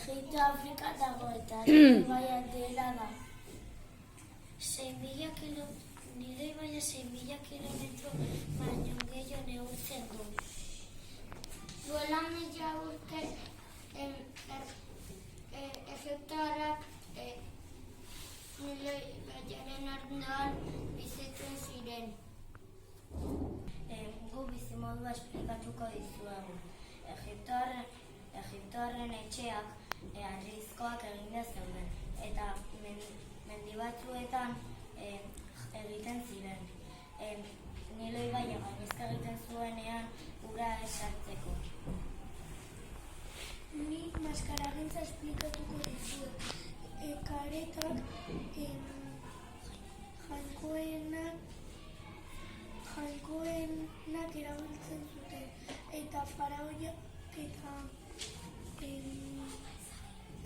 Egipto Afrika dago eta ibaia dela da. 6.000 nire ibaia 6.000 kilometro baino gehiago neurtzen du. Duela 1000 urte egiptoarrak Nilo ibaiaren ardoan bizitzen ziren. Gu bizimodua esplikatuko dizuegu. Egiptoarren etxeak harrizkoak egina zeuden eta mendi batzuetan egiten ziren. Nilo ibaia gainezka egiten zuenean ura esartzeko. Ni maskaragintza esplikatuko dizuet. Karetak jainkoenak erabiltzen zuten eta faraoiak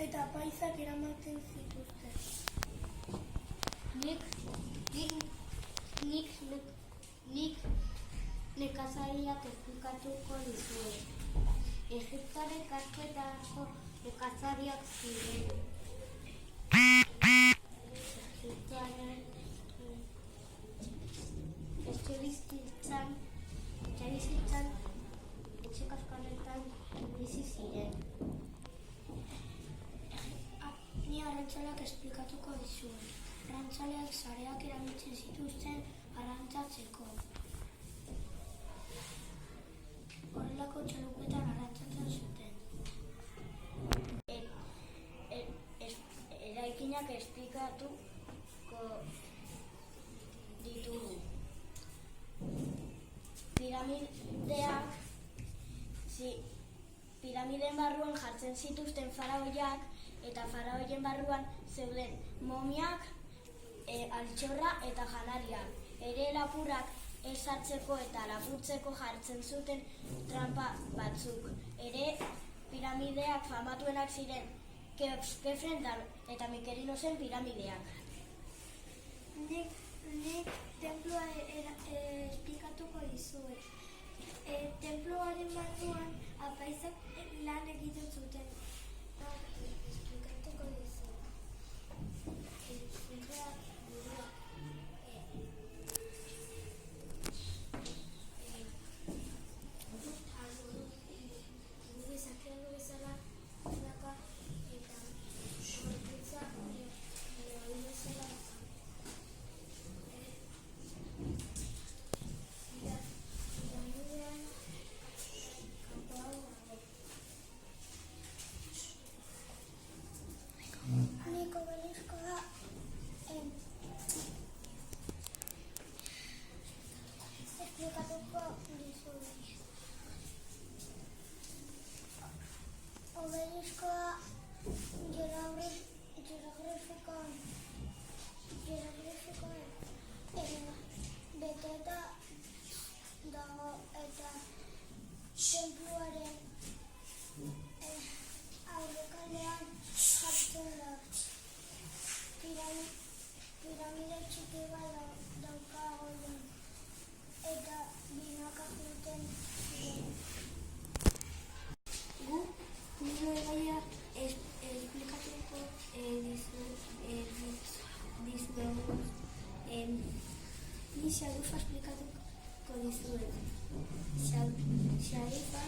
eta paisak eramaten zituzten. Nik nekazariak esplikatuko dizuet. Egiptoarrek asko eta asko nekazariak ziren. Egiptoarren etxebizitzan etxe kaskaretan bizi ziren. Ni arrantzaleak esplikatuko dizuet. Arrantzaleak sareak erabiltzen zituzten arrantzatzeko. Horrelako txalupetan arrantzatzen zuten. Eraikinak esplikatuko ditugu. Piramideen barruan jartzen zituzten faraoiak eta faraoien barruan zeuden momiak, altxorra eta janariak. Ere lapurrak esartzeko eta lapurtzeko jartzen zuten trampa batzuk. Ere piramideak famatuenak ziren Kefren eta Mikerinosen piramideak. Nik tenplua esplikatuko dizuet. Tenpluaren barruan apaisak lan egiten zuten. Esplikatuko dizuet. Obeliskoa beteta dago eta tenpluaren aurrekaldean jartzen da. Piramide txiki bat dauka goian eta binaka juten ziren. Gu Nilo ibaia esplikatuko dizuegu. Ni xalufa esplikatuko dizuet. Xarifa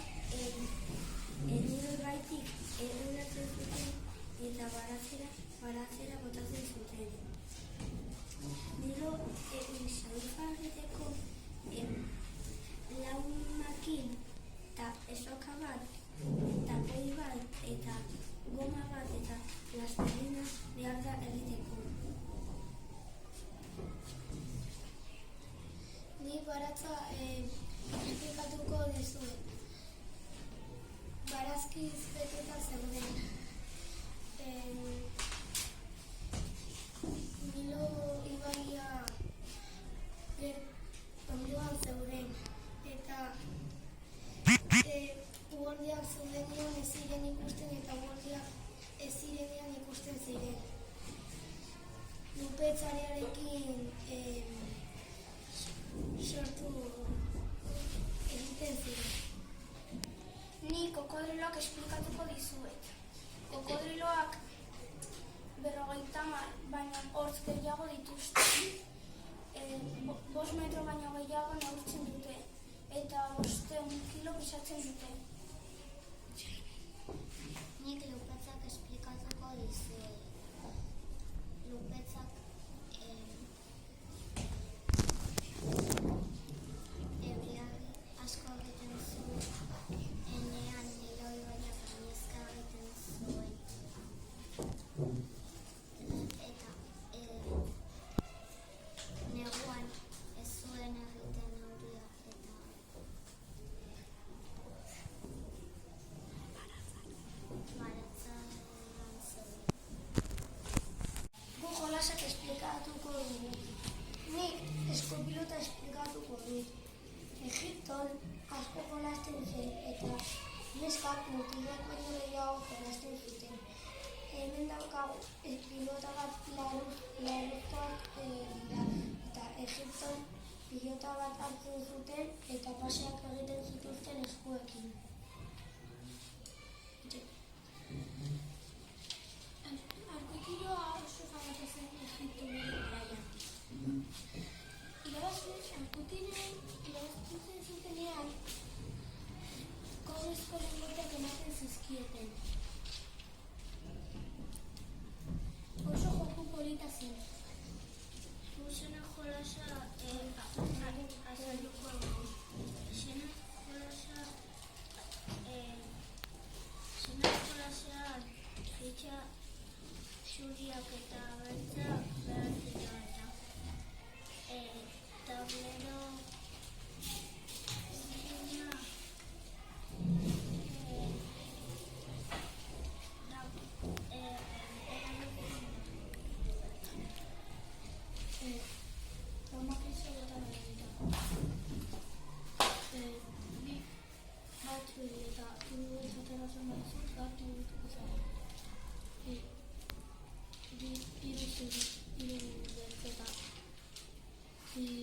Nilobaitik ulertzen zuten eta baratzera botatzen zuten. Nilo xarifa egiteko lau makin eta esoka bat, tapoi bat eta goma bat eta plastilina behar da egiteko. Ni baratza esplikatuko dizuet. Barazkiz beteta zeuden. Nilo ibaia ondoan zeuden. Eta uholdeak zeudenean ez ziren ikusten eta uholdeak ez zirenean ikusten ziren. Lupetzarearekin sortu egiten ziren. Ni kokodriloak esplikatuko dizuet. Kokodriloak 50 baino hortz gehiago dituzte. 5 metro baino gehiago neurtzen dute. Eta 500 kilo pisatzen dute. Nik lupetzak esplikatuko dizuet. Lupetzak ebriagi asko egiten zuen. Enean Nilo ibaiak gainezka egiten zuen. Eta neguan ez zuen egiten euria eta baratzan zeuden. Gu jolasak esplikatuko dugu. Nik eskopilota esplikatuko dut. Egipton asko jolasten zen eta neskak mutilak baino gehiago jolasten zuten. Hemen daukagu pilota bat laruzkoak dira eta Egipton pilota bat hartzen zuten eta paseak egiten zituzten eskuekin. Arkotiroa oso famatu zen Egipton garaian. Irabazten zutenean kobrezko lingoteak ematen zizkieten. Oso joku polita zen. Zena jolasa azalduko dugu. Zena jolasa fitxa zuriak eta beltzak behar dira eta tablero zina Hiru